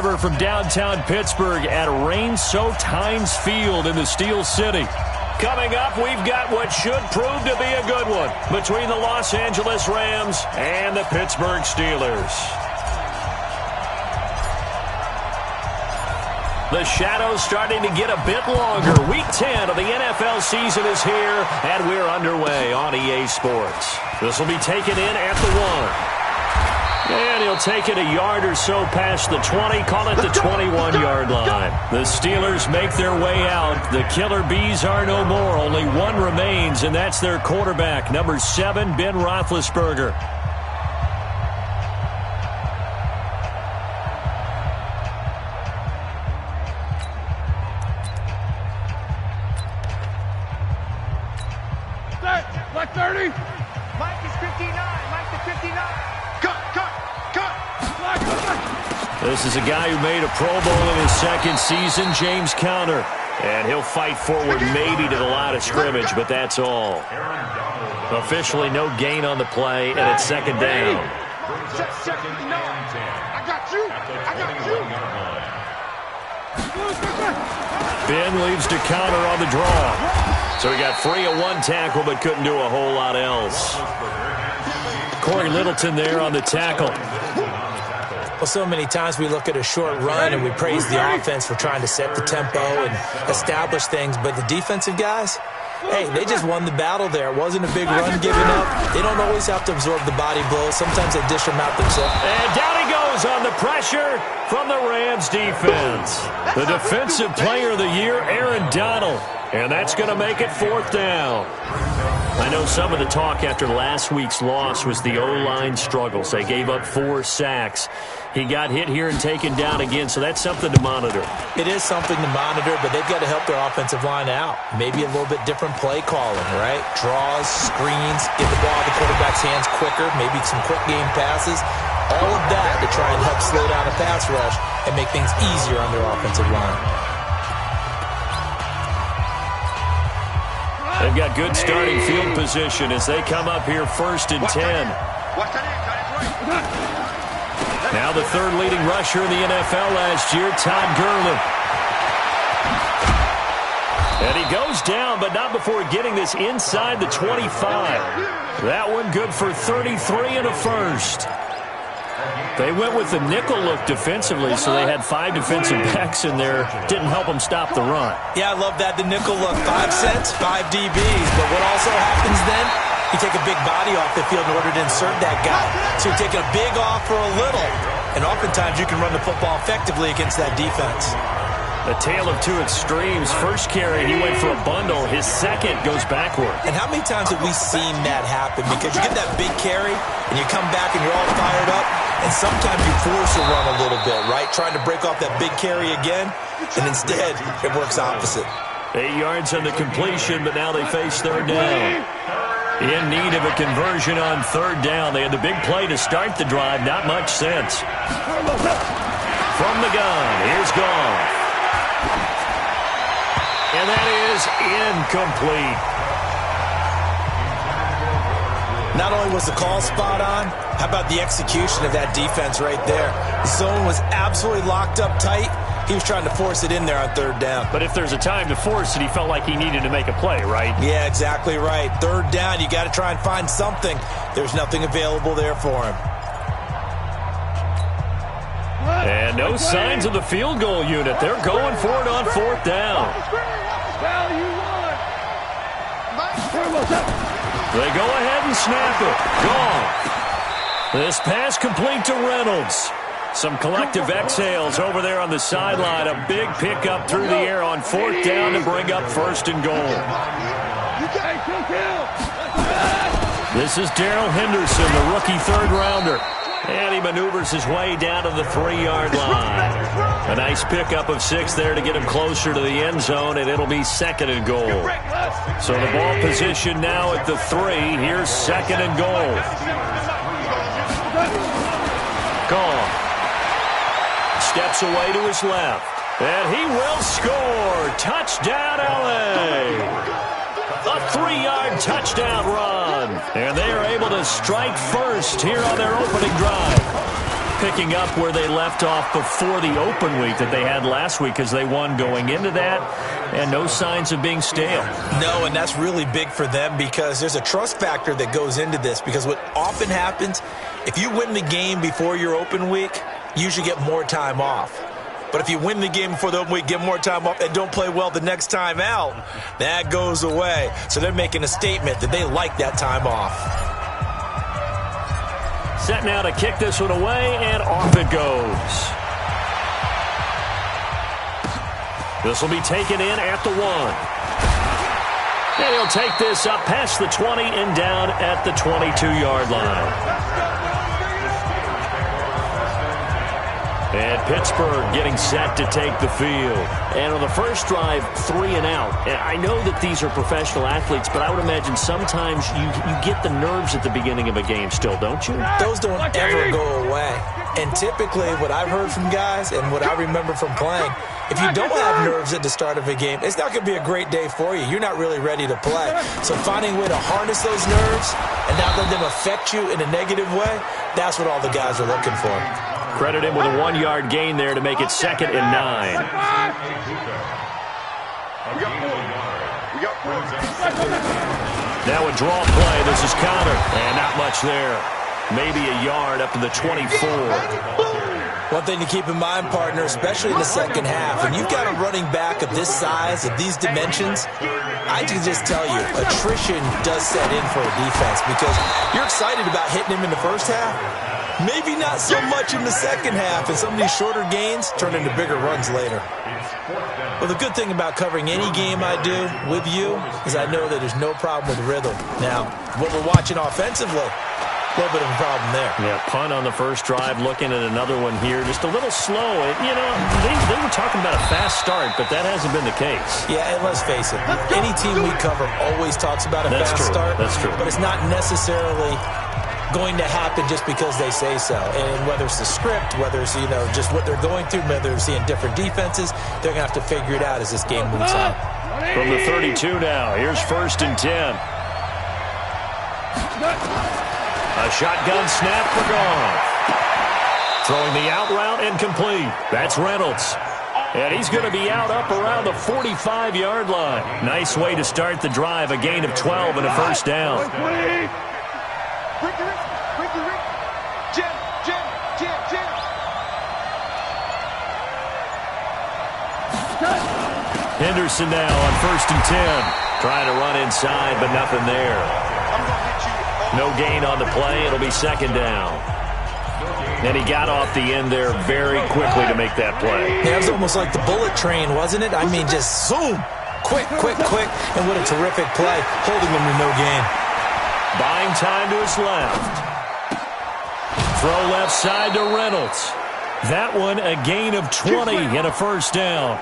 River from downtown Pittsburgh at rain-soaked Heinz Field in the Steel City. Coming up, we've got what should prove to be a good one between the Los Angeles Rams and the Pittsburgh Steelers. The shadow's starting to get a bit longer. Week 10 of the NFL season is here, and we're underway on EA Sports. This will be taken in at the 1. And he'll take it a yard or so past the 20, call it the 21-yard line. The Steelers make their way out. The Killer Bees are no more. Only one remains, and that's their quarterback, number 7, Ben Roethlisberger. Black 30. Mike is 59. Mike is 59. Cut. This is a guy who made a Pro Bowl in his second season, James Conner. And he'll fight forward maybe to the line of scrimmage, but that's all. Officially no gain on the play, and it's second down. I got you. Ben leaves to Conner on the draw. So he got free of one tackle, but couldn't do a whole lot else. Corey Littleton there on the tackle. Well, so many times we look at a short run and we praise the offense for trying to set the tempo and establish things, but the defensive guys, hey, they just won the battle there. It wasn't a big run given up. They don't always have to absorb the body blows. Sometimes they dish them out themselves. And down he goes on the pressure from the Rams defense. The defensive player of the year, Aaron Donald. And that's going to make it 4th down. I know some of the talk after last week's loss was the O-line struggles. They gave up 4 sacks. He got hit here and taken down again, so that's something to monitor. It is something to monitor, but they've got to help their offensive line out. Maybe a little bit different play calling, right? Draws, screens, get the ball in the quarterback's hands quicker, maybe some quick game passes. All of that to try and help slow down a pass rush and make things easier on their offensive line. They've got good starting field position as they come up here 1st and 10. Now the 3rd leading rusher in the NFL last year, Todd Gurley. And he goes down, but not before getting this inside the 25. That one good for 33 and a first. They went with the nickel look defensively, so they had 5 defensive backs in there. Didn't help them stop the run. Yeah, I love that, the nickel look. 5 cents, 5 DBs. But what also happens then, you take a big body off the field in order to insert that guy. So you're taking a big off for a little. And oftentimes you can run the football effectively against that defense. A tale of two extremes. First carry, he went for a bundle. His second goes backward. And how many times have we seen that happen? Because you get that big carry, and you come back and you're all fired up, and sometimes you force a run a little bit, right? Trying to break off that big carry again, and instead it works opposite. 8 yards on the completion, but now they face 3rd down. In need of a conversion on 3rd down. They had the big play to start the drive. Not much sense. From the gun, here's Goff. And that is incomplete. Not only was the call spot on, how about the execution of that defense right there? The zone was absolutely locked up tight. He was trying to force it in there on 3rd down. But if there's a time to force it, he felt like he needed to make a play, right? Yeah, exactly right. 3rd down, you got to try and find something. There's nothing available there for him. And no signs of the field goal unit. They're going for it on 4th down. They go ahead and snap it. Gone. This pass complete to Reynolds. Some collective exhales over there on the sideline. A big pickup through the air on 4th down to bring up 1st and goal. This is Darrell Henderson, the rookie 3rd rounder. And he maneuvers his way down to the 3-yard line. A nice pickup of 6 there to get him closer to the end zone, and it'll be 2nd and goal. So the ball position now at the 3. Here's 2nd and goal. Gone. Steps away to his left. And he will score. Touchdown, LA. A 3-yard touchdown run. And they are able to strike first here on their opening drive. picking up where they left off before the open week that they had last week as they won going into that, and no signs of being stale. No, and that's really big for them because there's a trust factor that goes into this because what often happens, if you win the game before your open week, you usually get more time off. But if you win the game before the open week, get more time off, and don't play well the next time out, that goes away. So they're making a statement that they like that time off. Set now to kick this one away, and off it goes. This will be taken in at the 1. And he'll take this up past the 20 and down at the 22-yard line. And Pittsburgh getting set to take the field. And on the first drive, 3 and out. And I know that these are professional athletes, but I would imagine sometimes you get the nerves at the beginning of a game still, don't you? Those don't ever go away. And typically what I've heard from guys and what I remember from playing, if you don't have nerves at the start of a game, it's not going to be a great day for you. You're not really ready to play. So finding a way to harness those nerves and not let them affect you in a negative way, that's what all the guys are looking for. Credit him with a 1-yard gain there to make it 2nd and 9. Now a draw play. This is counter. And not much there. Maybe a yard up to the 24. One thing to keep in mind, partner, especially in the second half, when you've got a running back of this size, of these dimensions, I can just tell you, attrition does set in for a defense because you're excited about hitting him in the first half. Maybe not so much in the second half, and some of these shorter gains turn into bigger runs later. Well, the good thing about covering any game I do with you is I know that there's no problem with rhythm. Now, what we're watching offensively, a little bit of a problem there. Yeah, punt on the first drive, looking at another one here. Just a little slow. You know, they were talking about a fast start, but that hasn't been the case. Yeah, and let's face it, any team we cover always talks about a fast start. That's true. But it's not necessarily going to happen just because they say so. And whether it's the script, whether it's, just what they're going through, whether they're seeing different defenses, they're going to have to figure it out as this game moves on. From the 32 now, here's 1st and 10. A shotgun snap for Goff. Throwing the out route and complete. That's Reynolds. And he's going to be out up around the 45-yard line. Nice way to start the drive. A gain of 12 and a first down. Henderson now on 1st and 10. Trying to run inside, but nothing there. No gain on the play. It'll be 2nd down. And he got off the end there very quickly to make that play. Yeah, it was almost like the bullet train, wasn't it? I mean, just zoom. Quick. And what a terrific play. Holding him to no gain. Buying time to his left. Throw left side to Reynolds. That one a gain of 20 and a first down.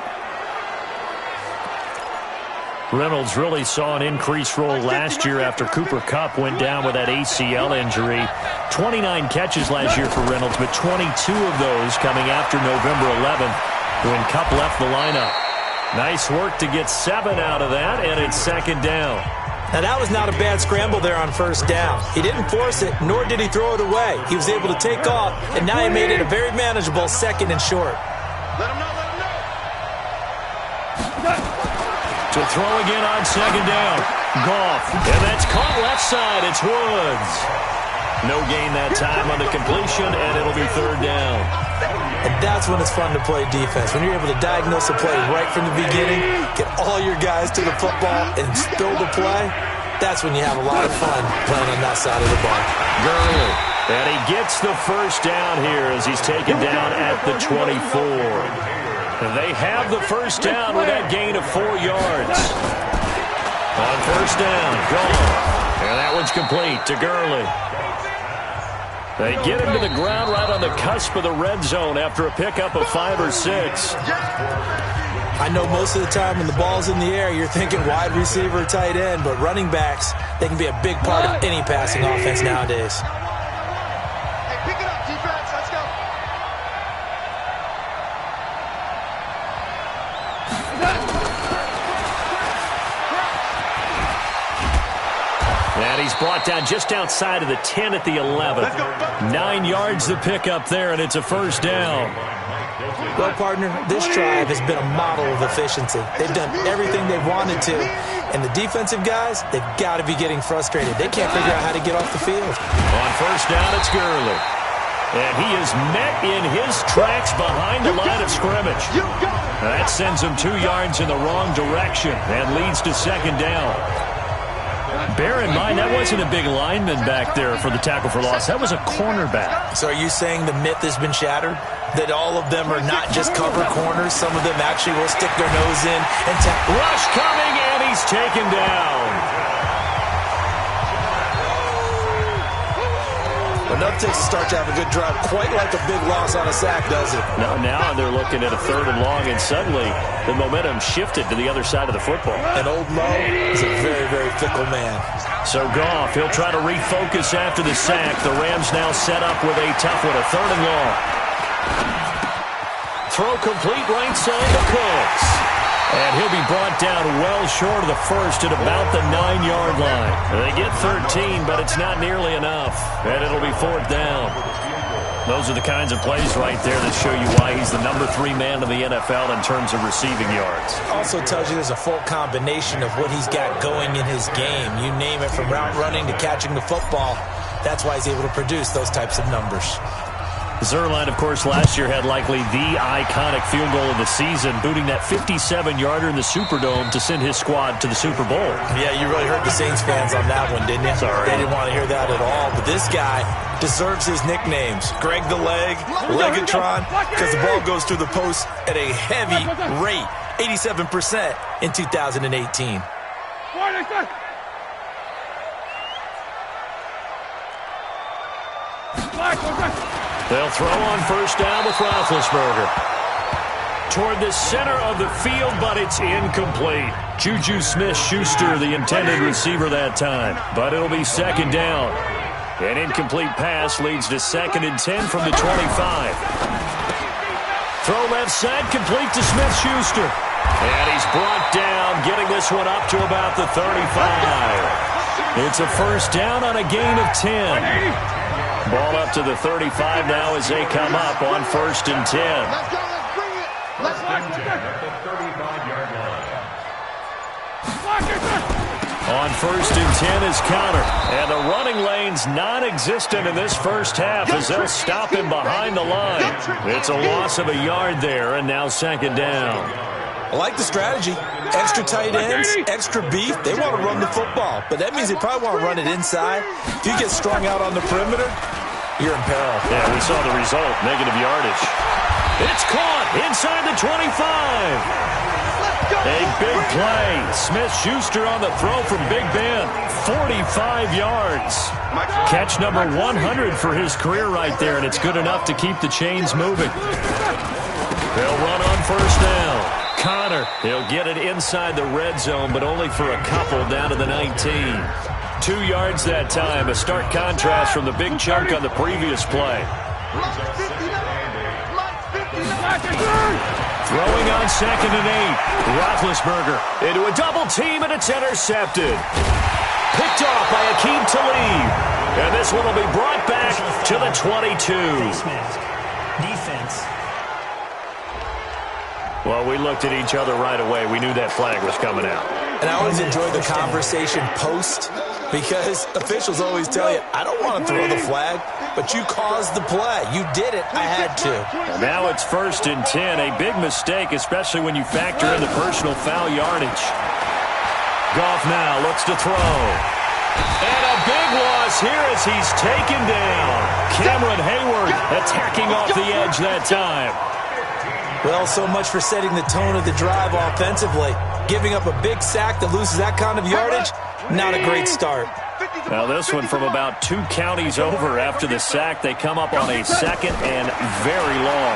Reynolds really saw an increased role last year after Cooper Kupp went down with that ACL injury. 29 catches last year for Reynolds, but 22 of those coming after November 11th when Kupp left the lineup. Nice work to get 7 out of that, and it's 2nd down. Now, that was not a bad scramble there on first down. He didn't force it, nor did he throw it away. He was able to take off, and now he made it a very manageable 2nd and short. Let him know. To throw again on 2nd down. Goff. And that's caught left side. It's Woods. No gain that time on the completion, and it'll be 3rd down. And that's when it's fun to play defense. When you're able to diagnose a play right from the beginning, get all your guys to the football, and spill the play, that's when you have a lot of fun playing on that side of the ball. Gurley. And he gets the first down here as he's taken down at the 24. They have the first down with that gain of 4 yards. On first down, Goff. And that one's complete to Gurley. They get him to the ground right on the cusp of the red zone after a pickup of 5 or 6. I know most of the time when the ball's in the air, you're thinking wide receiver, tight end, but running backs, they can be a big part of any passing offense nowadays. Hey, pick it up, defense. Let's go. And he's brought down just outside of the 10 at the 11. 9 yards to pick up there, and it's a first down. Well, partner, this drive has been a model of efficiency. They've done everything they've wanted to. And the defensive guys, they've got to be getting frustrated. They can't figure out how to get off the field. On first down, it's Gurley. And he is met in his tracks behind the line of scrimmage. That sends him 2 yards in the wrong direction and leads to second down. Bear in mind, that wasn't a big lineman back there for the tackle for loss. That was a cornerback. So are you saying the myth has been shattered? That all of them are not just cover corners? Some of them actually will stick their nose in and tackle. Rush coming, and he's taken down. Enough takes to start to have a good drive. Quite like a big loss on a sack, does it? No, now they're looking at a 3rd and long, and suddenly the momentum shifted to the other side of the football. And old Mo is a very, very fickle man. So Goff, he'll try to refocus after the sack. The Rams now set up with a tough one, a 3rd and long. Throw complete right side to Cooks. And he'll be brought down well short of the first at about the 9-yard line. They get 13, but it's not nearly enough. And it'll be 4th down. Those are the kinds of plays right there that show you why he's the number 3 man in the NFL in terms of receiving yards. Also tells you there's a full combination of what he's got going in his game. You name it, from route running to catching the football. That's why he's able to produce those types of numbers. Zuerlein, of course, last year had likely the iconic field goal of the season, booting that 57-yarder in the Superdome to send his squad to the Super Bowl. Yeah, you really hurt the Saints fans on that one, didn't you? Sorry. They didn't want to hear that at all. But this guy deserves his nicknames. Greg the Leg, Legatron, because the ball goes through the post at a heavy rate, 87% in 2018. They'll throw on first down with Roethlisberger. Toward the center of the field, but it's incomplete. Juju Smith-Schuster, the intended receiver that time. But it'll be second down. An incomplete pass leads to 2nd and 10 from the 25. Throw left side, complete to Smith-Schuster. And he's brought down, getting this one up to about the 35. It's a first down on a gain of 10. Ball up to the 35 now as they come up on 1st and 10. Let's go, let's bring it. Let's On 1st and 10 is Counter. And the running lane's non-existent in this first half as they'll stop him behind the line. It's a loss of a yard there, and now 2nd down. I like the strategy. Extra tight ends, extra beef. They want to run the football, but that means they probably want to run it inside. If you get strung out on the perimeter, you're in peril. Yeah, we saw the result, negative yardage. It's caught inside the 25. A big play. Smith-Schuster on the throw from Big Ben. 45 yards. Catch number 100 for his career right there, and it's good enough to keep the chains moving. They'll run on first down. Connor, he'll get it inside the red zone, but only for a couple down to the 19. 2 yards that time, a stark contrast from the big chunk on the previous play. Throwing on 2nd and 8. Roethlisberger into a double team, and it's intercepted. Picked off by Akeem Talib. And this one will be brought back to the 22. Defense. Well, we looked at each other right away. We knew that flag was coming out. And I always enjoy the conversation post, because officials always tell you, I don't want to throw the flag, but you caused the play. You did it. I had to. And now it's 1st and 10. A big mistake, especially when you factor in the personal foul yardage. Goff now looks to throw. And a big loss here as he's taken down. Cameron Hayward attacking off the edge that time. Well, so much for setting the tone of the drive offensively. Giving up a big sack that loses that kind of yardage, not a great start. Now this one from about 2 counties over after the sack. They come up on a 2nd and very long.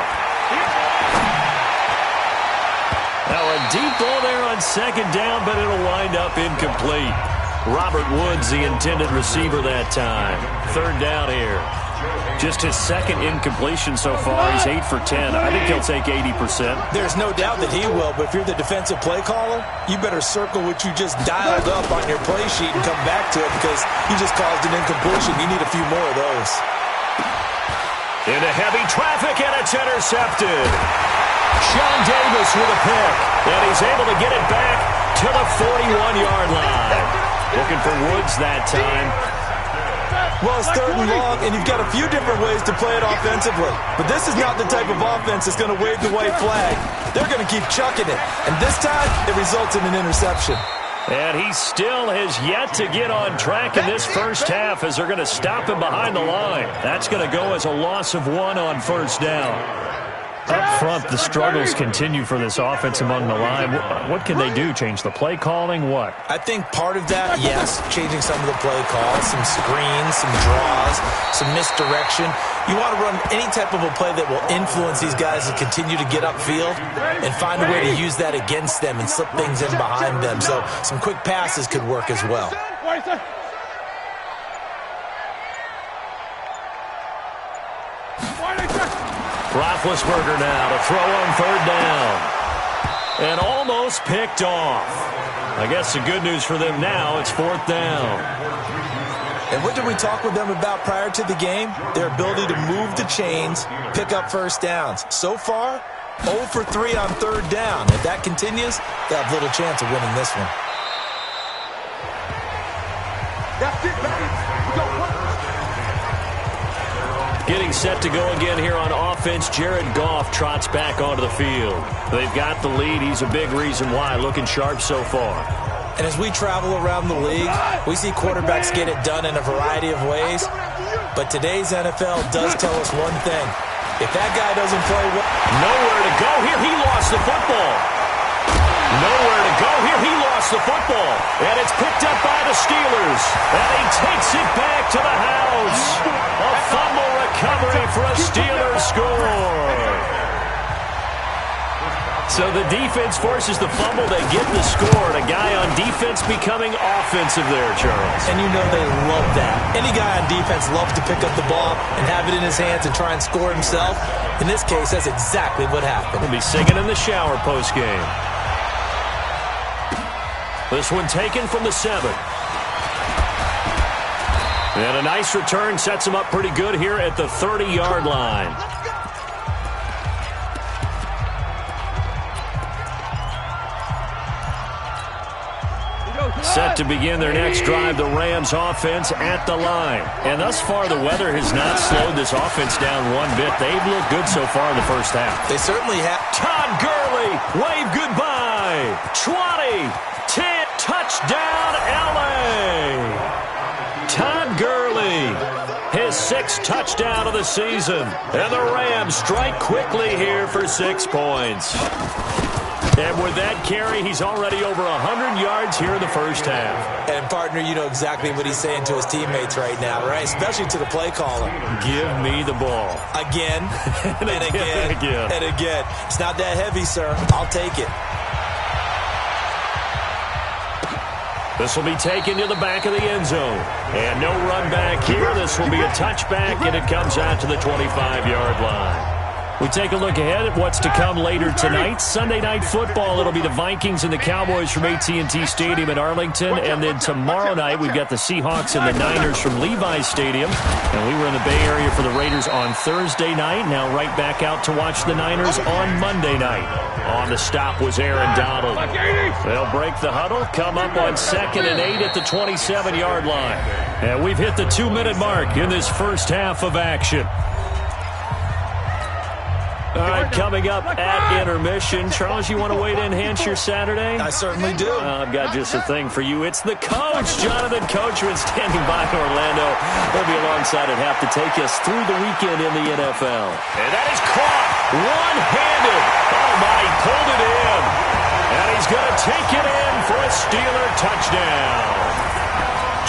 Now a deep ball there on 2nd down, but it'll wind up incomplete. Robert Woods, the intended receiver that time. 3rd down here. Just his second incompletion so far. He's 8 for 10. I think he'll take 80%. There's no doubt that he will, but if you're the defensive play caller, you better circle what you just dialed up on your play sheet and come back to it because you just caused an incompletion. You need a few more of those. Into heavy traffic, and it's intercepted. Sean Davis with a pick, and he's able to get it back to the 41-yard line. Looking for Woods that time. Well, it's 3rd and long, and you've got a few different ways to play it offensively. But this is not the type of offense that's going to wave the white flag. They're going to keep chucking it. And this time, it results in an interception. And he still has yet to get on track in this first half as they're going to stop him behind the line. That's going to go as a loss of 1 on first down. Up front, the struggles continue for this offense among the line. What can they do? Change the play calling? What? I think part of that, yes, changing some of the play calls, some screens, some draws, some misdirection. You want to run any type of a play that will influence these guys to continue to get upfield and find a way to use that against them and slip things in behind them. So some quick passes could work as well. Roethlisberger now to throw on 3rd down. And almost picked off. I guess the good news for them now, it's 4th down. And what did we talk with them about prior to the game? Their ability to move the chains, pick up first downs. So far, 0 for 3 on 3rd down. If that continues, they have little chance of winning this one. That's it, baby. We got one. Getting set to go again here on offense. Jared Goff trots back onto the field. They've got the lead. He's a big reason why. Looking sharp so far. And as we travel around the league, we see quarterbacks get it done in a variety of ways. But today's NFL does tell us one thing. If that guy doesn't play well... Nowhere to go here. He lost the football. Nowhere to go here. He lost the football. And it's picked up by the Steelers. And he takes it back to the house. A fumble recovery for a Steelers score. So the defense forces the fumble. They get the score. And a guy on defense becoming offensive there, Charles. And you know they love that. Any guy on defense loves to pick up the ball and have it in his hands and try and score himself. In this case, that's exactly what happened. He'll be singing in the shower postgame. This one taken from the 7. And a nice return sets him up pretty good here at the 30-yard line. Set to begin their next drive, the Rams offense at the line. And thus far, the weather has not slowed this offense down one bit. They've looked good so far in the first half. They certainly have. Todd Gurley, wave goodbye. 20, 10, touchdown, L.A. Todd Gurley, his 6th touchdown of the season. And the Rams strike quickly here for 6 points. And with that carry, he's already over 100 yards here in the first half. And, partner, you know exactly what he's saying to his teammates right now, right? Especially to the play caller. Give me the ball. Again, and again, and again. It's not that heavy, sir. I'll take it. This will be taken to the back of the end zone. And no run back here. This will be a touchback, and it comes out to the 25-yard line. We take a look ahead at what's to come later tonight. Sunday Night Football, it'll be the Vikings and the Cowboys from AT&T Stadium in Arlington. And then tomorrow night, we've got the Seahawks and the Niners from Levi's Stadium. And we were in the Bay Area for the Raiders on Thursday night. Now right back out to watch the Niners on Monday night. On the stop was Aaron Donald. They'll break the huddle, come up on 2nd and 8 at the 27-yard line. And we've hit the 2-minute mark in this first half of action. All right, coming up at intermission. Charles, you want to wait to enhance your Saturday? I certainly do. I've got just a thing for you. It's the coach, Jonathan Coachman, standing by in Orlando. He'll be alongside at half to take us through the weekend in the NFL. And that is caught one-handed. Oh, my, he pulled it in. And he's going to take it in for a Steeler touchdown.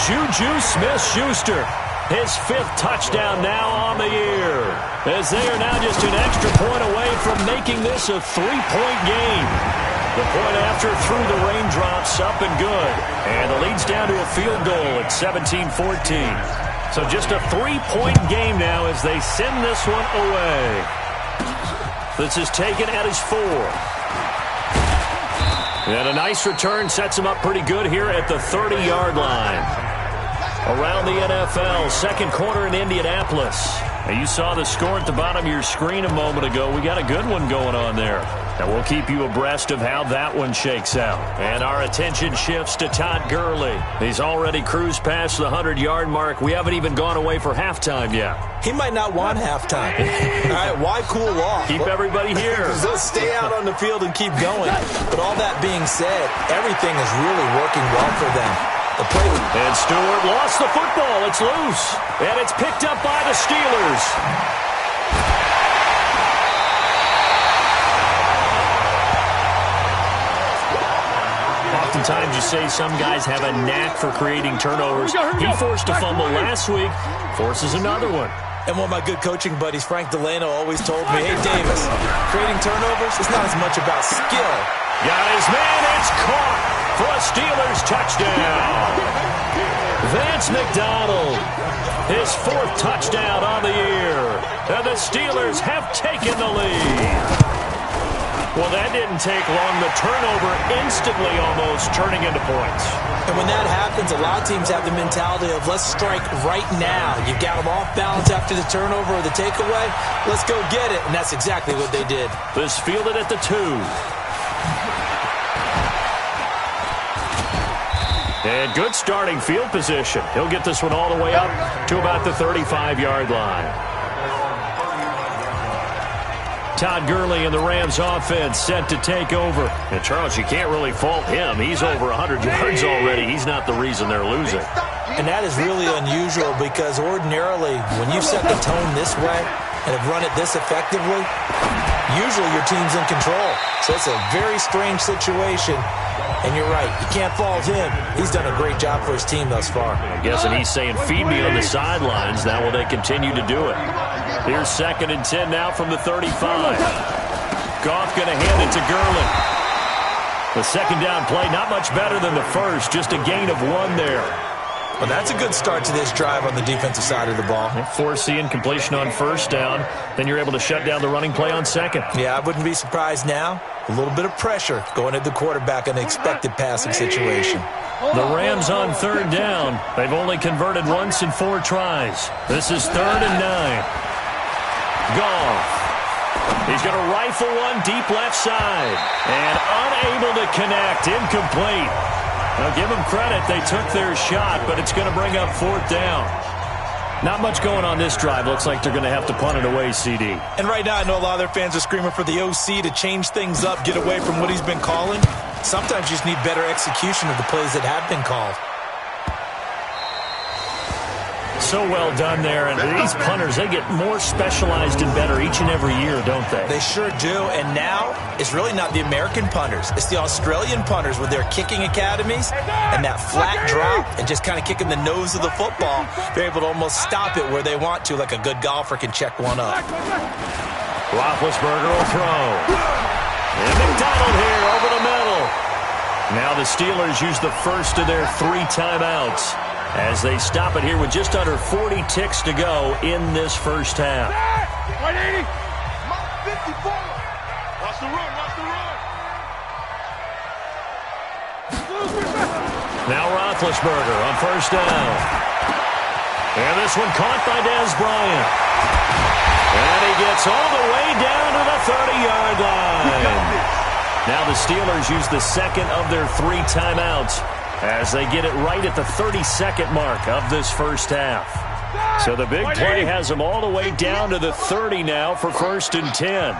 Juju Smith-Schuster. His 5th touchdown now on the year, as they are now just an extra point away from making this a 3-point game. The point after through the raindrops, up and good. And the lead's down to a field goal at 17-14. So just a 3-point game now as they send this one away. This is taken at his 4. And a nice return sets him up pretty good here at the 30-yard line. Around the NFL, second quarter in Indianapolis. Now, you saw the score at the bottom of your screen a moment ago. We got a good one going on there. And we'll keep you abreast of how that one shakes out. And our attention shifts to Todd Gurley. He's already cruised past the 100-yard mark. We haven't even gone away for halftime yet. He might not want halftime. All right, why cool off? Keep everybody here. Let's stay out on the field and keep going. But all that being said, everything is really working well for them. And Stewart lost the football. It's loose. And it's picked up by the Steelers. Oftentimes you say some guys have a knack for creating turnovers. He forced a fumble last week, forces another one. And one of my good coaching buddies, Frank Delano, always told me, hey, Davis, creating turnovers is not as much about skill. Got his man. It's caught for a Steelers touchdown. Vance McDonald, his 4th touchdown on the year. And the Steelers have taken the lead. Well, that didn't take long. The turnover instantly almost turning into points. And when that happens, a lot of teams have the mentality of let's strike right now. You've got them off balance after the turnover or the takeaway. Let's go get it. And that's exactly what they did. This fielded at the 2. And good starting field position. He'll get this one all the way up to about the 35-yard line. Todd Gurley and the Rams offense set to take over. And, Charles, you can't really fault him. He's over 100 yards already. He's not the reason they're losing. And that is really unusual because ordinarily when you set the tone this way and have run it this effectively, usually your team's in control. So it's a very strange situation. And you're right, you can't fault him. He's done a great job for his team thus far. I guess, and he's saying, feed me on the sidelines. Now will they continue to do it? Here's 2nd and 10 now from the 35. Goff going to hand it to Gurley. The second down play, not much better than the first, just a gain of 1 there. Well, that's a good start to this drive on the defensive side of the ball. Force the incompletion on first down. Then you're able to shut down the running play on second. Yeah, I wouldn't be surprised now. A little bit of pressure going at the quarterback in an expected passing situation. The Rams on 3rd down. They've only converted once in 4 tries. This is 3rd and 9. Goff. He's going to rifle one deep left side. And unable to connect. Incomplete. Now, give them credit. They took their shot, but it's going to bring up 4th down. Not much going on this drive. Looks like they're going to have to punt it away, CD. And right now, I know a lot of their fans are screaming for the OC to change things up, get away from what he's been calling. Sometimes you just need better execution of the plays that have been called. So well done there. And these punters, they get more specialized and better each and every year, don't they? They sure do. And now, it's really not the American punters. It's the Australian punters with their kicking academies and that flat drop and just kind of kicking the nose of the football. They're able to almost stop it where they want to, like a good golfer can check one up. Roethlisberger will throw. And McDonald here over the middle. Now the Steelers use the first of their 3 timeouts as they stop it here with just under 40 ticks to go in this first half. 180. 54. Watch the run, watch the run. Now Roethlisberger on first down. And this one caught by Dez Bryant. And he gets all the way down to the 30-yard line. Now the Steelers use the second of their 3 timeouts as they get it right at the 32nd mark of this first half. So the big play has them all the way down to the 30 now for 1st and 10.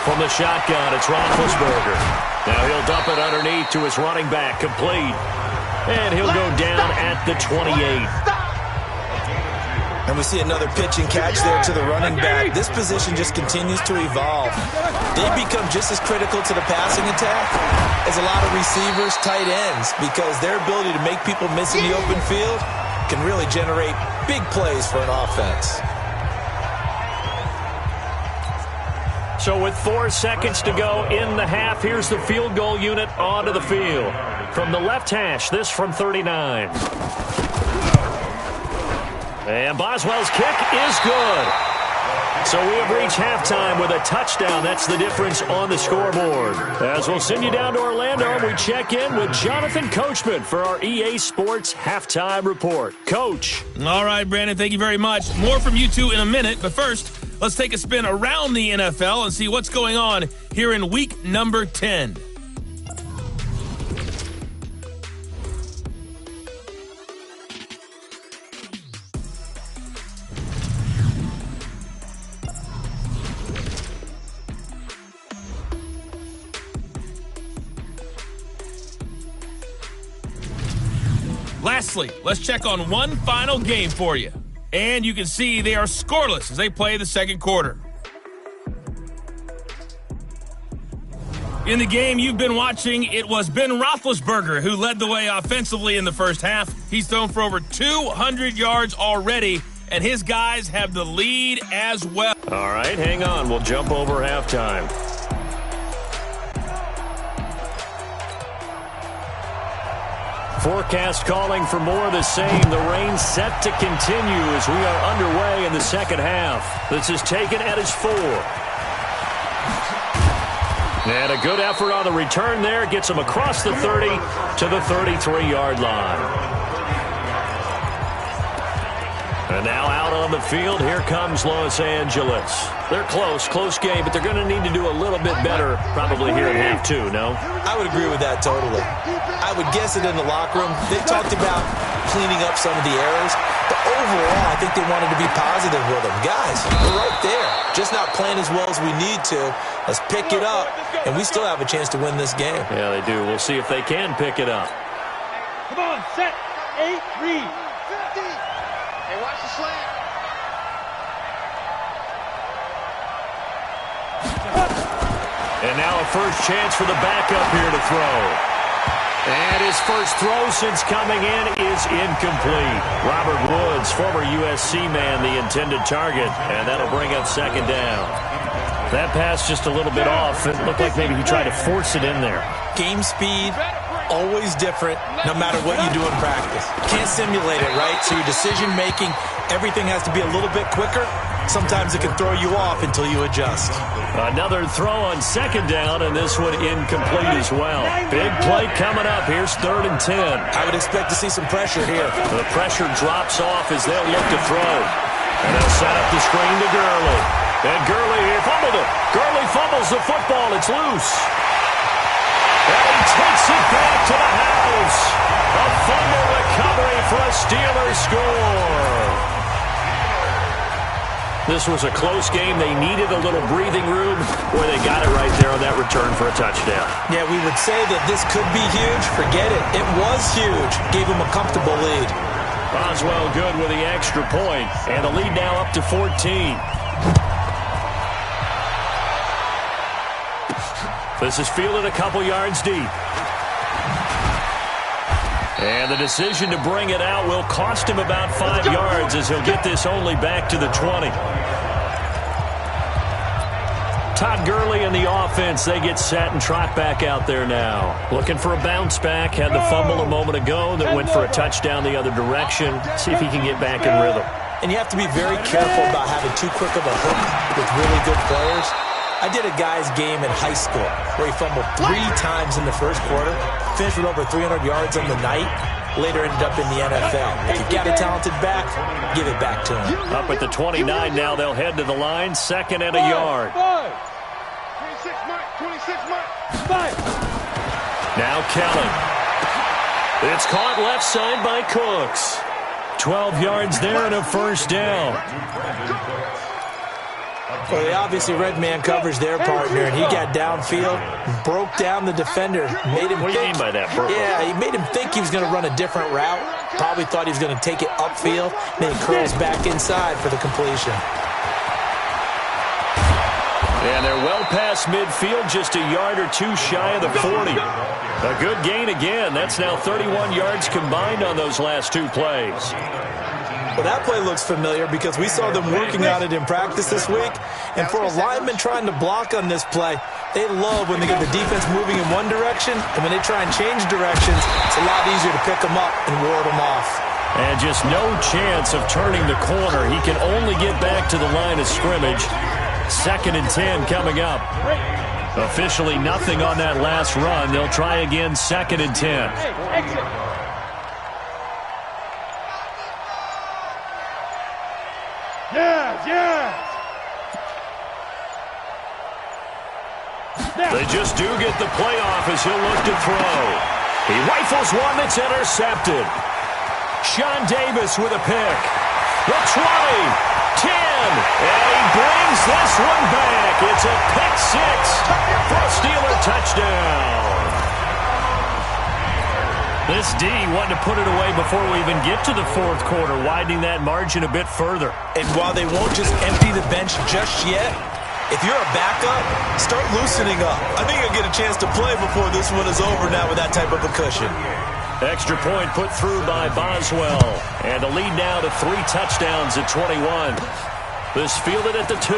From the shotgun, it's Roethlisberger. Now he'll dump it underneath to his running back, complete. And he'll go down at the 28. And we see another pitch and catch there to the running back. This position just continues to evolve. They become just as critical to the passing attack as a lot of receivers, tight ends, because their ability to make people miss in the open field can really generate big plays for an offense. So with 4 seconds to go in the half, here's the field goal unit onto the field. From the left hash, this from 39. And Boswell's kick is good. So we have reached halftime with a touchdown. That's the difference on the scoreboard. As we'll send you down to Orlando, we check in with Jonathan Coachman for our EA Sports Halftime Report. Coach. All right, Brandon, thank you very much. More from you two in a minute, but first, let's take a spin around the NFL and see what's going on here in week number 10. Lastly, let's check on one final game for you. And you can see they are scoreless as they play the second quarter. In the game you've been watching, it was Ben Roethlisberger who led the way offensively in the first half. He's thrown for over 200 yards already, and his guys have the lead as well. All right, hang on. We'll jump over halftime. Forecast calling for more of the same. The rain set to continue as we are underway in the second half. This is taken at his 4. And a good effort on the return there. Gets him across the 30 to the 33-yard line. And now out on the field, here comes Los Angeles. They're close game, but they're going to need to do a little bit better probably here in half 2, no? I would agree with that totally. I would guess it in the locker room. They talked about cleaning up some of the errors, but overall, I think they wanted to be positive with them. Guys, we're right there. Just not playing as well as we need to. Let's pick it up, and we still have a chance to win this game. Yeah, they do. We'll see if they can pick it up. Come on, set, 8, read. 50. Hey, watch the slant. And now a first chance for the backup here to throw. And his first throw since coming in is incomplete. Robert Woods, former USC man, the intended target. And that'll bring up second down. That pass just a little bit off. It looked like maybe he tried to force it in there. Game speed, always different, no matter what you do in practice. Can't simulate it, right? So your decision-making, everything has to be a little bit quicker. Sometimes it can throw you off until you adjust. Another throw on second down, and this one incomplete as well. Big play coming up. Here's 3rd and 10. I would expect to see some pressure here. The pressure drops off as they'll look to throw. And they'll set up the screen to Gurley. And Gurley here fumbled it. Gurley fumbles the football. It's loose. And he takes it back to the house. A fumble recovery for a Steelers score. This was a close game. They needed a little breathing room. Boy, they got it right there on that return for a touchdown. Yeah, we would say that this could be huge. Forget it. It was huge. Gave them a comfortable lead. Boswell good with the extra point. And the lead now up to 14. This is fielded a couple yards deep. And the decision to bring it out will cost him about 5 yards as he'll get this only back to the 20. Todd Gurley and the offense, they get set and trot back out there now. Looking for a bounce back. Had the fumble a moment ago that went for a touchdown the other direction. See if he can get back in rhythm. And you have to be very careful about having too quick of a hook with really good players. I did a guy's game in high school where he fumbled 3 times in the first quarter, finished with over 300 yards on the night, later ended up in the NFL. If you got a talented back, give it back to him. Up at the 29 now, they'll head to the line, 2nd and a yard. 26 mark. Now Kelly. It's caught left side by Cooks. 12 yards there and a first down. Well, they obviously red man covers their partner, and he got downfield, broke down the defender, made him What do you mean by that, bro? Yeah, he made him think he was going to run a different route. Probably thought he was going to take it upfield, then he curls back inside for the completion. And they're well past midfield, just a yard or two shy of the 40. A good gain again. That's now 31 yards combined on those last 2 plays. Well, that play looks familiar because we saw them working on it in practice this week. And for a lineman trying to block on this play, they love when they get the defense moving in one direction, and when they try and change directions, it's a lot easier to pick them up and ward them off. And just no chance of turning the corner. He can only get back to the line of scrimmage. 2nd and 10 coming up. Officially nothing on that last run. They'll try again 2nd and 10. They just do get the playoff as he'll look to throw. He rifles one that's intercepted. Sean Davis with a pick. The 20, 10, and he brings this one back. It's a pick 6 for a Steeler touchdown. This D wanted to put it away before we even get to the 4th quarter, widening that margin a bit further. And while they won't just empty the bench just yet, if you're a backup, start loosening up. I think you'll get a chance to play before this one is over now with that type of a cushion. Extra point put through by Boswell. And the lead now to 3 touchdowns at 21. This fielded at the 2.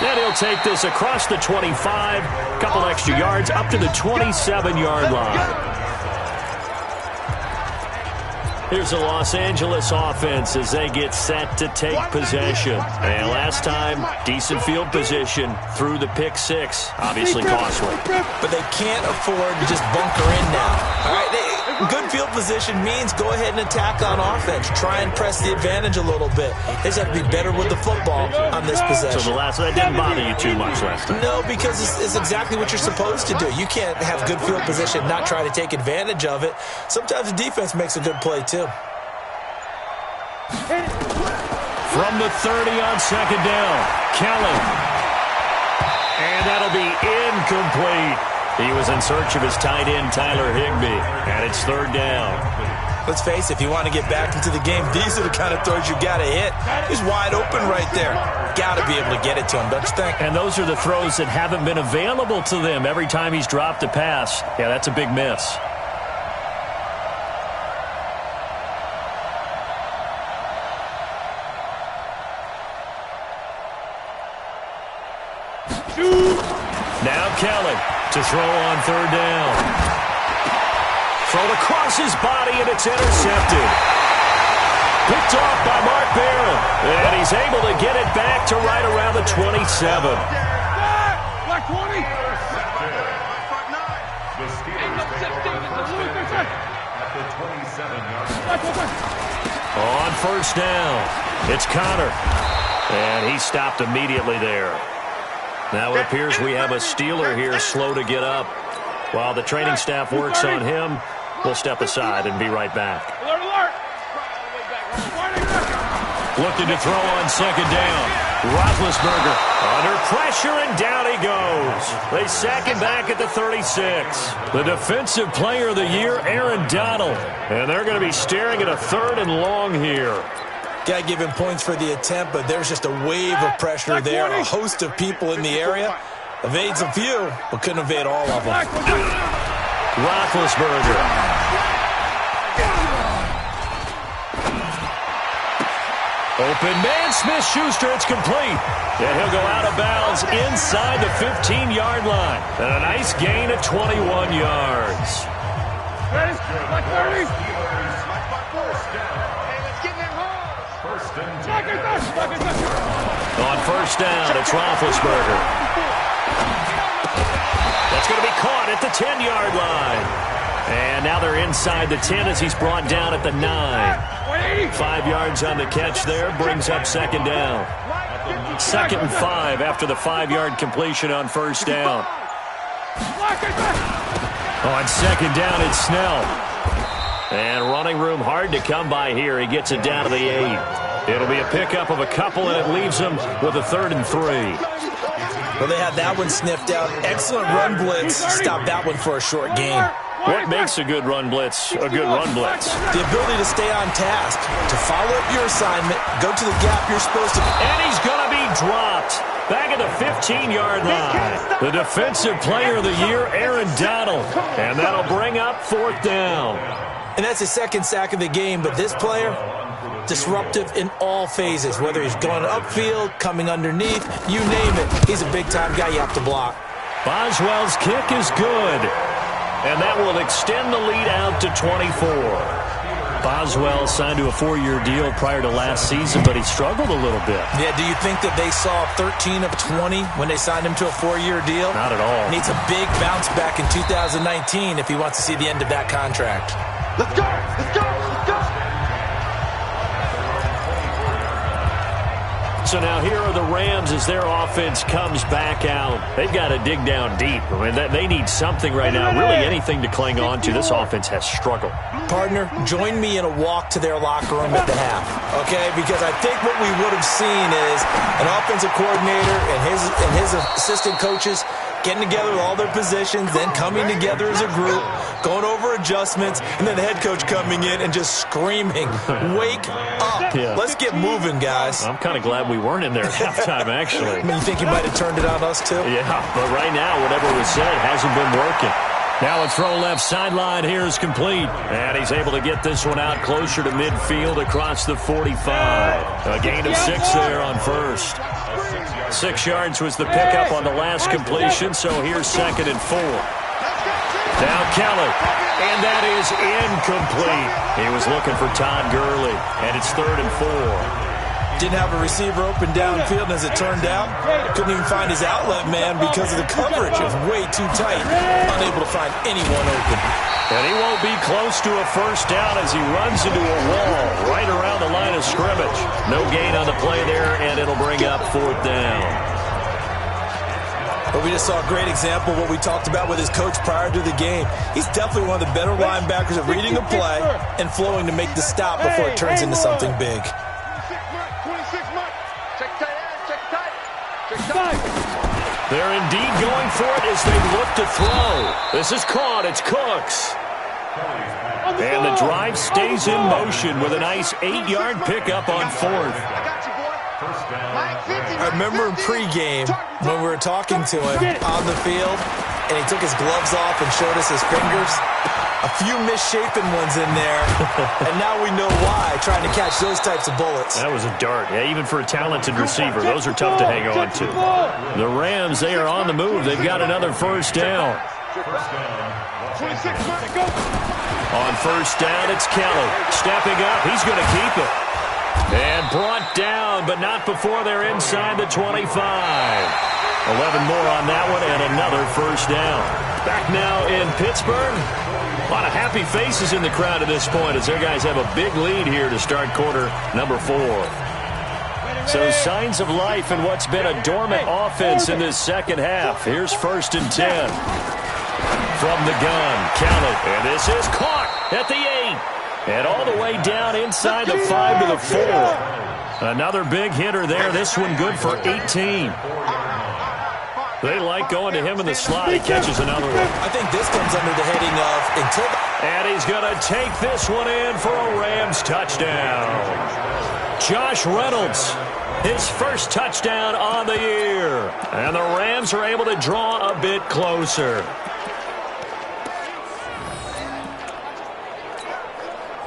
Then he'll take this across the 25. Couple extra yards up to the 27-yard line. Here's the Los Angeles offense as they get set to take possession. And last time, decent field position through the pick 6. Obviously costly. But they can't afford to just bunker in now. All right, good field position means go ahead and attack on offense. Try and press the advantage a little bit. They just have to be better with the football on this possession. So that didn't bother you too much last time? No, because it's exactly what you're supposed to do. You can't have good field position, not try to take advantage of it. Sometimes the defense makes a good play, too. From the 30 on 2nd down, Kelly. And that'll be incomplete. He was in search of his tight end, Tyler Higbee. And it's 3rd down. Let's face it, if you want to get back into the game, these are the kind of throws you got to hit. He's wide open right there. Got to be able to get it to him, don't you think? And those are the throws that haven't been available to them every time he's dropped a pass. Yeah, that's a big miss. Now Kelly to throw on 3rd down. Thrown across his body, and it's intercepted. Picked off by Mark Barron. And he's able to get it back to right around the 27. Black 20. On 1st down, it's Connor. And he stopped immediately there. Now it appears we have a Steeler here slow to get up. While the training staff works on him, we'll step aside and be right back. Looking to throw on 2nd down. Roethlisberger under pressure, and down he goes. They sack him back at the 36. The defensive player of the year, Aaron Donald. And they're going to be staring at a 3rd and long here. Got to give him points for the attempt, but there's just a wave of pressure there. A host of people in the area. Evades a few, but couldn't evade all of them. Roethlisberger. Open man, Smith-Schuster, it's complete. And he'll go out of bounds inside the 15-yard line. And a nice gain of 21 yards. Ready? Black 30. On 1st down, it's Roethlisberger. That's going to be caught at the 10-yard line. And now they're inside the 10 as he's brought down at the 9. 5 yards on the catch there, brings up 2nd down. 2nd and 5 after the 5-yard completion on 1st down. On 2nd down, it's Snell. And running room hard to come by here. He gets it down to the 8. It'll be a pickup of a couple, and it leaves them with a 3rd and 3. Well, they had that one sniffed out. Excellent run blitz. Stop that one for a short gain. What makes a good run blitz a good run blitz? The ability to stay on task, to follow up your assignment, go to the gap you're supposed to. And he's going to be dropped back at the 15-yard line. The defensive player of the year, Aaron Donald. And that'll bring up 4th down. And that's the 2nd sack of the game, but this player, disruptive in all phases, whether he's going upfield, coming underneath, you name it. He's a big-time guy you have to block. Boswell's kick is good. And that will extend the lead out to 24. Boswell signed to a 4-year deal prior to last season, but he struggled a little bit. Yeah, do you think that they saw 13 of 20 when they signed him to a 4-year deal? Not at all. Needs a big bounce back in 2019 if he wants to see the end of that contract. Let's go! Let's go! Let's go! So now here are the Rams as their offense comes back out. They've got to dig down deep. I mean, they need something right now, really anything to cling on to. This offense has struggled. Partner, join me in a walk to their locker room at the half, okay? Because I think what we would have seen is an offensive coordinator and his assistant coaches getting together with all their positions, then coming together as a group, going over adjustments, and then the head coach coming in and just screaming, "Wake up. Yeah. Let's get moving, guys." I'm kind of glad we weren't in there at halftime, actually. I mean, you think he might have turned it on us, too? Yeah, but right now, whatever was said hasn't been working. Now a throw left sideline here is complete. And he's able to get this one out closer to midfield across the 45. A gain of 6 there on first. 6 yards was the pickup on the last completion, so here's 2nd and 4. Now Kelly, and that is incomplete. He was looking for Todd Gurley, and it's 3rd and 4. Didn't have a receiver open downfield, and as it turned out, couldn't even find his outlet man because of the coverage. It was way too tight. Unable to find anyone open. And he won't be close to a first down as he runs into a wall right around the line of scrimmage. No gain on the play there, and it'll bring up 4th down. But we just saw a great example of what we talked about with his coach prior to the game. He's definitely one of the better linebackers at reading a play and flowing to make the stop before it turns into something big. They're indeed going for it as they look to throw. This is caught. It's Cooks. And the drive stays in motion with a nice 8-yard pickup on 4th. I remember in pregame when we were talking to him on the field, and he took his gloves off and showed us his fingers. A few misshapen ones in there, and now we know why, trying to catch those types of bullets. That was a dart. Yeah, even for a talented receiver, those are tough to hang on to. The Rams, they are on the move. They've got another first down. On first down, it's Kelly. Stepping up, he's going to keep it. And brought down, but not before they're inside the 25. 11 more on that one, and another first down. Back now in Pittsburgh. A lot of happy faces in the crowd at this point as their guys have a big lead here to start quarter number 4. So signs of life in what's been a dormant offense in this second half. Here's 1st and 10. From the gun, Kelly. And this is caught at the 8. And all the way down inside the 5 to the 4. Another big hitter there. This one good for 18. They like going to him in the slot. He catches another one. I think this comes under the heading of until. And he's going to take this one in for a Rams touchdown. Josh Reynolds, his first touchdown on the year. And the Rams are able to draw a bit closer.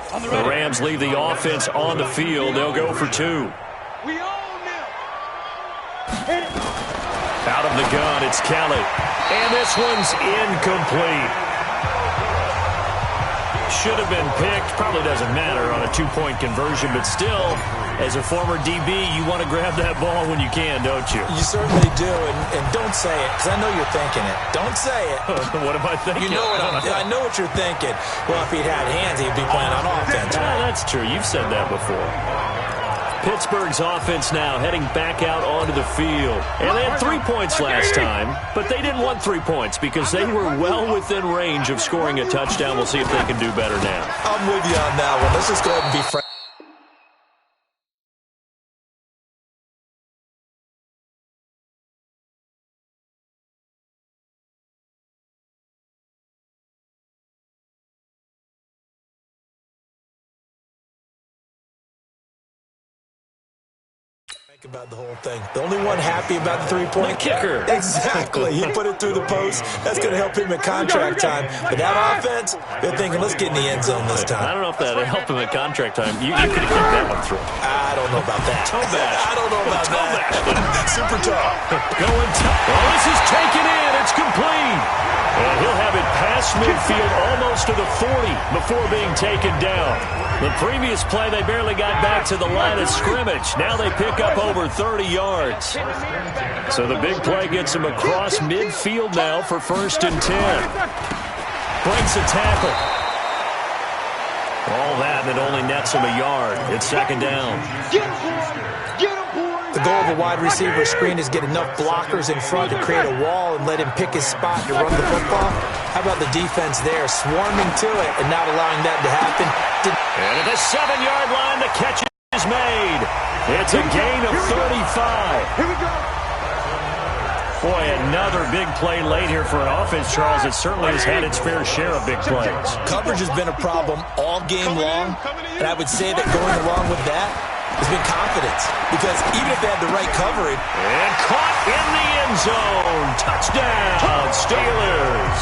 The Rams leave the offense on the field. They'll go for 2. Out of the gun, it's Kelly. And this one's incomplete. Should have been picked. Probably doesn't matter on a 2-point conversion, but still, as a former DB, you want to grab that ball when you can, don't you? You certainly do, and don't say it, because I know you're thinking it. Don't say it. What am I thinking? You know I know what you're thinking. Well, if he'd had hands, he'd be playing on offense. That's true. You've said that before. Pittsburgh's offense now heading back out onto the field. And they had 3 points last time, but they didn't want 3 points because they were well within range of scoring a touchdown. We'll see if they can do better now. I'm with you on that one. Let's just go ahead and be frank. About the whole thing. The only one happy about the 3-point kicker. Exactly. He put it through the post. That's going to help him at contract time. But that offense, they're thinking, let's get in the end zone this time. I don't know if that helped him at contract time. You could have kicked that one through. I don't know about that. Toe bash. I don't know about that. Super tough. Going tough. Well, this is taken in. It's complete. And he'll have it passed past midfield almost to the 40 before being taken down. The previous play, they barely got back to the line of scrimmage. Now they pick up over 30 yards. So the big play gets them across midfield now for 1st and 10. Breaks a tackle. All that, and it only nets him a yard. It's 2nd down. The goal of a wide receiver screen is get enough blockers in front to create a wall and let him pick his spot to run the football. How about the defense there, swarming to it and not allowing that to happen? And at the 7-yard line, the catch is made. It's a gain of 35. Here we go. Boy, another big play late here for an offense, Charles. It certainly has had its fair share of big plays. Coverage has been a problem all game long, and I would say that going along with that has been confidence, because even if they had the right coverage. And caught in the end zone. Touchdown, Steelers.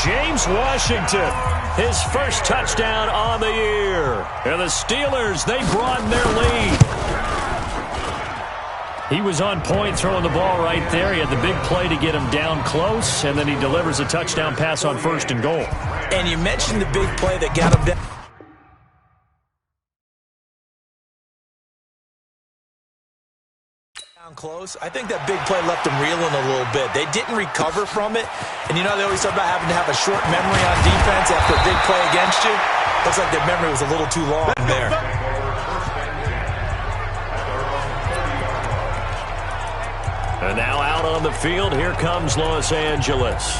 James Washington, his first touchdown on the year. And the Steelers, they broaden their lead. He was on point throwing the ball right there. He had the big play to get him down close, and then he delivers a touchdown pass on 1st and goal. And you mentioned the big play that got him down close. I think that big play left them reeling a little bit. They didn't recover from it. And you know, they always talk about having to have a short memory on defense after a big play against you. Looks like their memory was a little too long there. And now out on the field, here comes Los Angeles.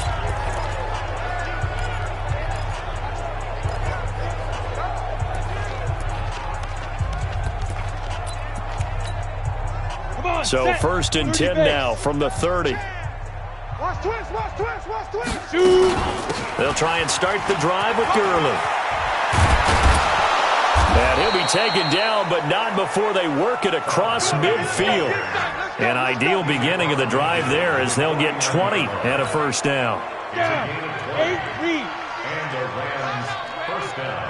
So 1st and 10 now from the 30. Watch twist, watch twist, watch twist. They'll try and start the drive with Gurley. And he'll be taken down, but not before they work it across midfield. An ideal beginning of the drive there as they'll get 20 and a 1st down. 8-3. And the Rams, 1st down.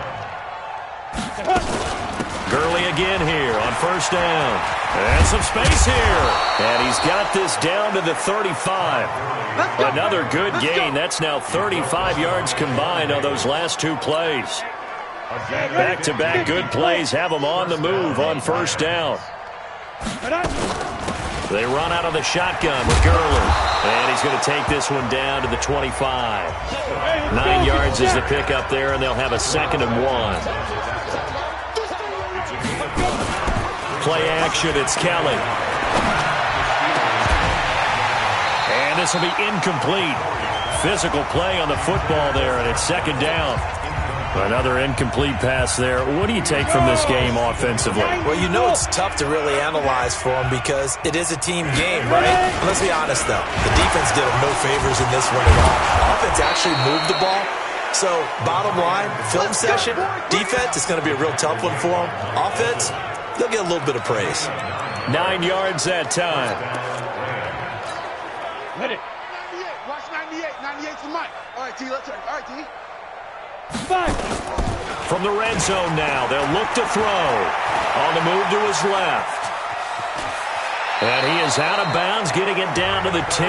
Gurley again here on 1st down. And some space here. And he's got this down to the 35. Another good gain. That's now 35 yards combined on those last 2 plays. Back-to-back good plays have them on the move on 1st down. They run out of the shotgun with Gurley. And he's going to take this one down to the 25. 9 yards is the pickup there, and they'll have a 2nd and 1. Play action, it's Kelly. And this will be incomplete. Physical play on the football there, and it's 2nd down. Another incomplete pass there. What do you take from this game offensively? Well, you know it's tough to really analyze for them because it is a team game, right? Let's be honest, though. The defense did them no favors in this one at all. Offense actually moved the ball. So, bottom line, film session, defense is going to be a real tough one for them. Offense, they'll get a little bit of praise. 9 yards that time. Hit it. 98, watch 98. 98's the mic. All right, T, let's turn. All right, T. 5. From the red zone now, they'll look to throw. On the move to his left. And he is out of bounds, getting it down to the 10.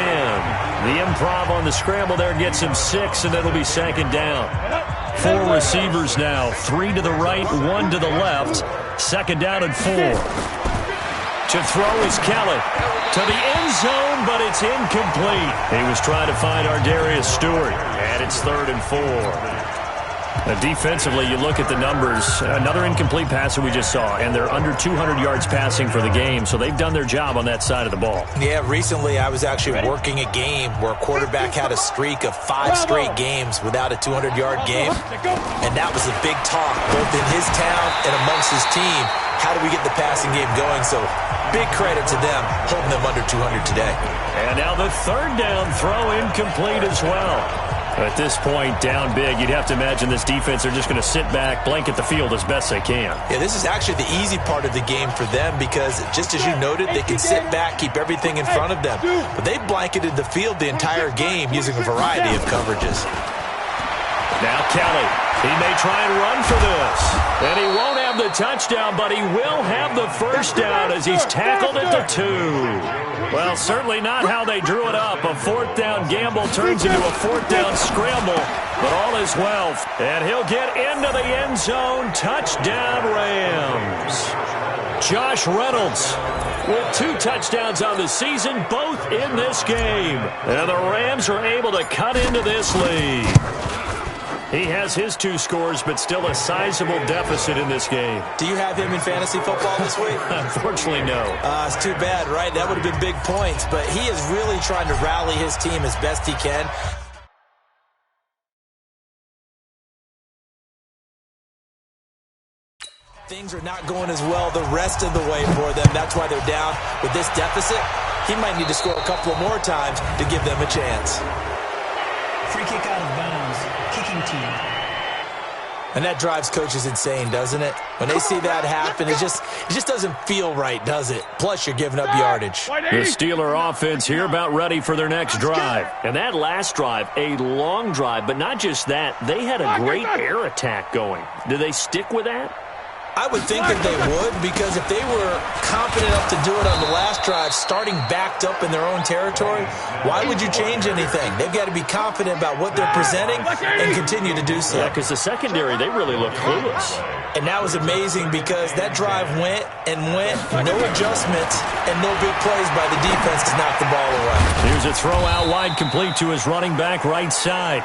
The improv on the scramble there gets him 6, and it'll be 2nd down. 4 receivers now, 3 to the right, 1 to the left. 2nd down and 4. To throw is Kelly. To the end zone, but it's incomplete. He was trying to find Ardarius Stewart, and it's 3rd and 4. Defensively, you look at the numbers. Another incomplete pass that we just saw, and they're under 200 yards passing for the game, so they've done their job on that side of the ball. Yeah, recently I was actually working a game where a quarterback had a streak of 5 straight games without a 200-yard game, and that was a big talk both in his town and amongst his team. How do we get the passing game going? So big credit to them holding them under 200 today. And now the 3rd down throw incomplete as well. At this point, down big, you'd have to imagine this defense are just going to sit back, blanket the field as best they can. Yeah, this is actually the easy part of the game for them because, just as you noted, they can sit back, keep everything in front of them. But they've blanketed the field the entire game using a variety of coverages. Now Kelly. He may try and run for this. And he won't have the touchdown, but he will have the first down as he's tackled at the 2. Well, certainly not how they drew it up. A fourth down gamble turns into a fourth down scramble, but all is well. And he'll get into the end zone. Touchdown, Rams. Josh Reynolds with 2 touchdowns on the season, both in this game. And the Rams are able to cut into this lead. He has his 2 scores, but still a sizable deficit in this game. Do you have him in fantasy football this week? Unfortunately, no. It's too bad, right? That would have been big points, but he is really trying to rally his team as best he can. Things are not going as well the rest of the way for them. That's why they're down with this deficit. He might need to score a couple of more times to give them a chance. Free kick out of bounds. Kicking team. And that drives coaches insane, doesn't it? When they see that happen, it just doesn't feel right, does it? Plus, you're giving up yardage. The Steeler offense here about ready for their next drive. And that last drive, a long drive, but not just that. They had a great air attack going. Do they stick with that? I would think that they would, because if they were confident enough to do it on the last drive, starting backed up in their own territory, why would you change anything? They've got to be confident about what they're presenting and continue to do so. Yeah, because the secondary, they really looked clueless. And that was amazing because that drive went and went, no adjustments, and no big plays by the defense to knock the ball away. Here's a throw out wide, complete to his running back right side.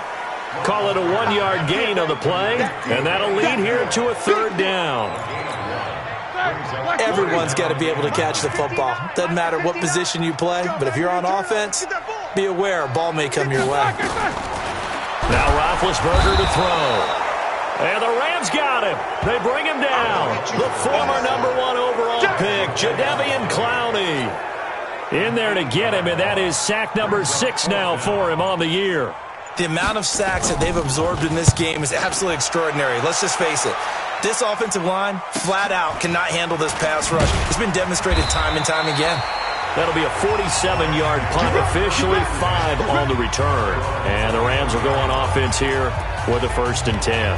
Call it a 1-yard gain on the play, and that'll lead here to a 3rd down. Everyone's got to be able to catch the football. Doesn't matter what position you play, but if you're on offense, be aware a ball may come your way. Now Roethlisberger to throw. And the Rams got him. They bring him down. The former #1 overall pick, Jadeveon Clowney. In there to get him, and that is sack number 6 now for him on the year. The amount of sacks that they've absorbed in this game is absolutely extraordinary. Let's just face it. This offensive line, flat out, cannot handle this pass rush. It's been demonstrated time and time again. That'll be a 47-yard punt, officially 5 on the return. And the Rams will go on offense here with a 1st and 10.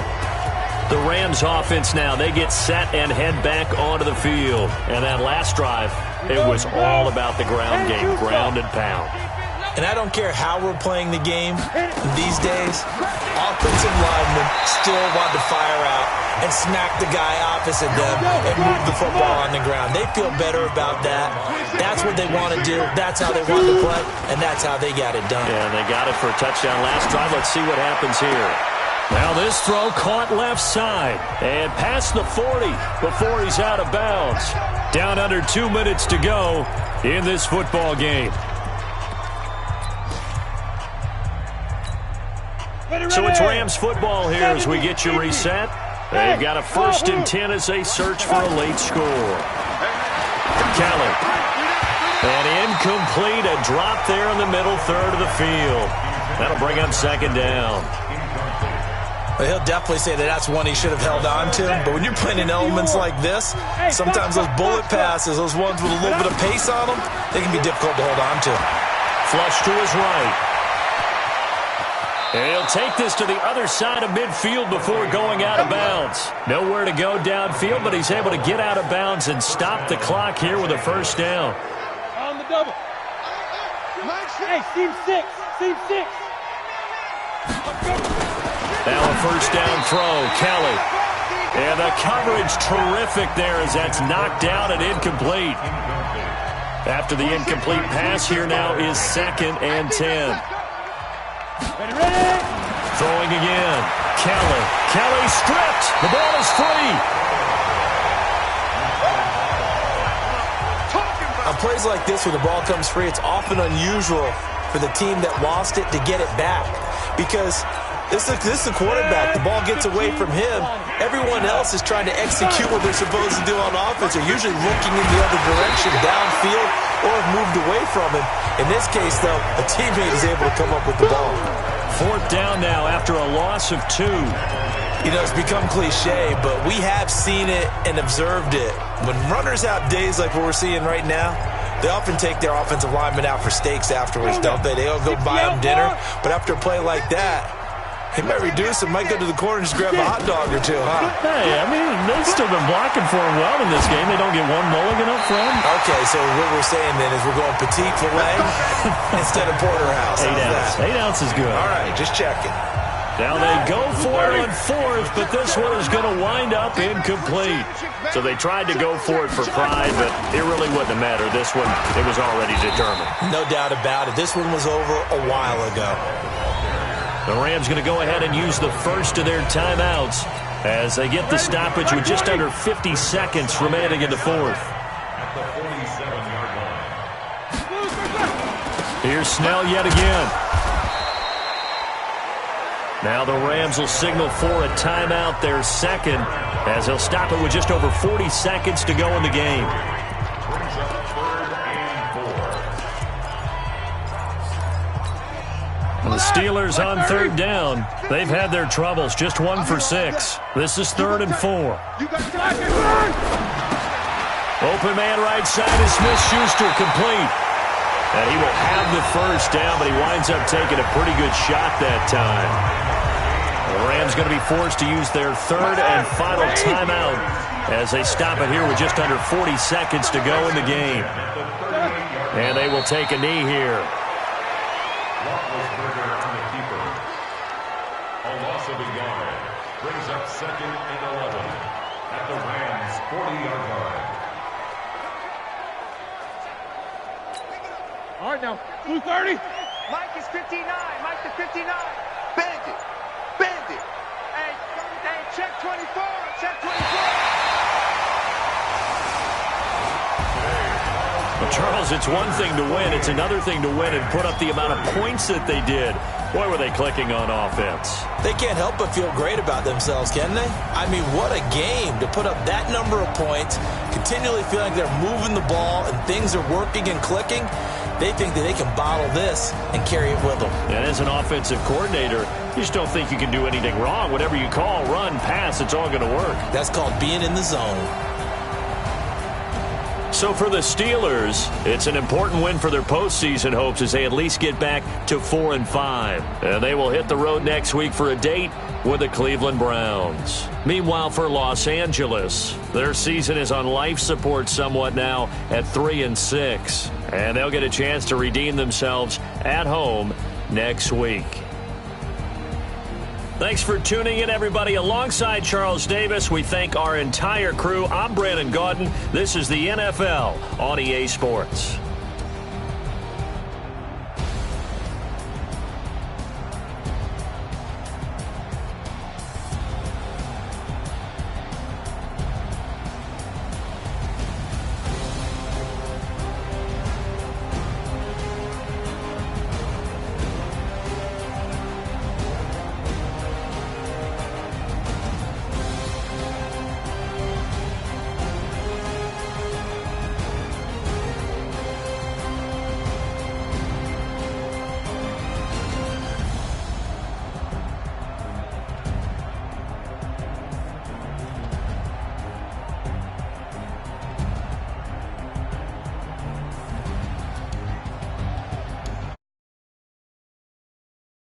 The Rams offense now, they get set and head back onto the field. And that last drive, it was all about the ground game, ground and pound. And I don't care how we're playing the game these days, offensive linemen still want to fire out and smack the guy opposite them and move the football on the ground. They feel better about that. That's what they want to do. That's how they want to play, and that's how they got it done. Yeah, they got it for a touchdown last drive. Let's see what happens here. Now this throw caught left side and past the 40 before he's out of bounds. Down under 2 minutes to go in this football game. So it's Rams football here as we get you reset. They've got a 1st and 10 as they search for a late score. Kelly. And incomplete, a drop there in the middle third of the field. That'll bring up 2nd down. Well, he'll definitely say that that's one he should have held on to. But when you're playing in elements like this, sometimes those bullet passes, those ones with a little bit of pace on them, they can be difficult to hold on to. Flush to his right. And he'll take this to the other side of midfield before going out of bounds. Nowhere to go downfield, but he's able to get out of bounds and stop the clock here with a 1st down. On the double. Hey, team 6. Team 6. Now a 1st down throw, Kelly. And the coverage terrific there as that's knocked down and incomplete. After the incomplete pass, here now is 2nd and 10. Ready. Throwing again. Kelly. Kelly stripped. The ball is free. On plays like this where the ball comes free, it's often unusual for the team that lost it to get it back. Because this is the quarterback. The ball gets away from him. Everyone else is trying to execute what they're supposed to do on offense. They're usually looking in the other direction, downfield, or have moved away from him. In this case, though, a teammate is able to come up with the ball. 4th down now after a loss of 2. You know, it's become cliche, but we have seen it and observed it. When runners have days like what we're seeing right now, they often take their offensive linemen out for steaks afterwards, don't they? They'll go buy them dinner. But after a play like that, He might reduce it, might go to the corner and just grab a hot dog or two, huh? Hey, I mean, they've still been blocking for him well in this game. They don't get one mulligan up front. Okay, so what we're saying then is we're going petite filet instead of porterhouse. 8 ounce. 8 ounce is good. All right, just checking. Now they go for it on fourth, but this one is going to wind up incomplete. So they tried to go for it for pride, but it really wouldn't have mattered. This one, it was already determined. No doubt about it. This one was over a while ago. The Rams going to go ahead and use the first of their timeouts as they get the stoppage with just under 50 seconds remaining in the fourth. Here's Snell yet again. Now the Rams will signal for a timeout, their second, as they'll stop it with just over 40 seconds to go in the game. The Steelers on third down. They've had their troubles, just 1 for 6. This is 3rd and 4. Open man right side is Smith-Schuster, complete. And he will have the first down, but he winds up taking a pretty good shot that time. The Rams going to be forced to use their third and final timeout as they stop it here with just under 40 seconds to go in the game. And they will take a knee here. Brings up 2nd and 11 at the Rams' 40-yard line. All right, now, blue 30. Mike is 59. Mike to 59. Bend it. Bend it. Hey, check 24. Check 24. Well, Charles, it's one thing to win. It's another thing to win and put up the amount of points that they did. Boy, were they clicking on offense. They can't help but feel great about themselves, can they? I mean, what a game to put up that number of points, continually feeling like they're moving the ball and things are working and clicking. They think that they can bottle this and carry it with them. And as an offensive coordinator, you just don't think you can do anything wrong. Whatever you call, run, pass, it's all going to work. That's called being in the zone. So for the Steelers, it's an important win for their postseason hopes as they at least get back to 4-5. And they will hit the road next week for a date with the Cleveland Browns. Meanwhile, for Los Angeles, their season is on life support somewhat now at 3-6. And they'll get a chance to redeem themselves at home next week. Thanks for tuning in, everybody. Alongside Charles Davis, we thank our entire crew. I'm Brandon Gaudin. This is the NFL on EA Sports.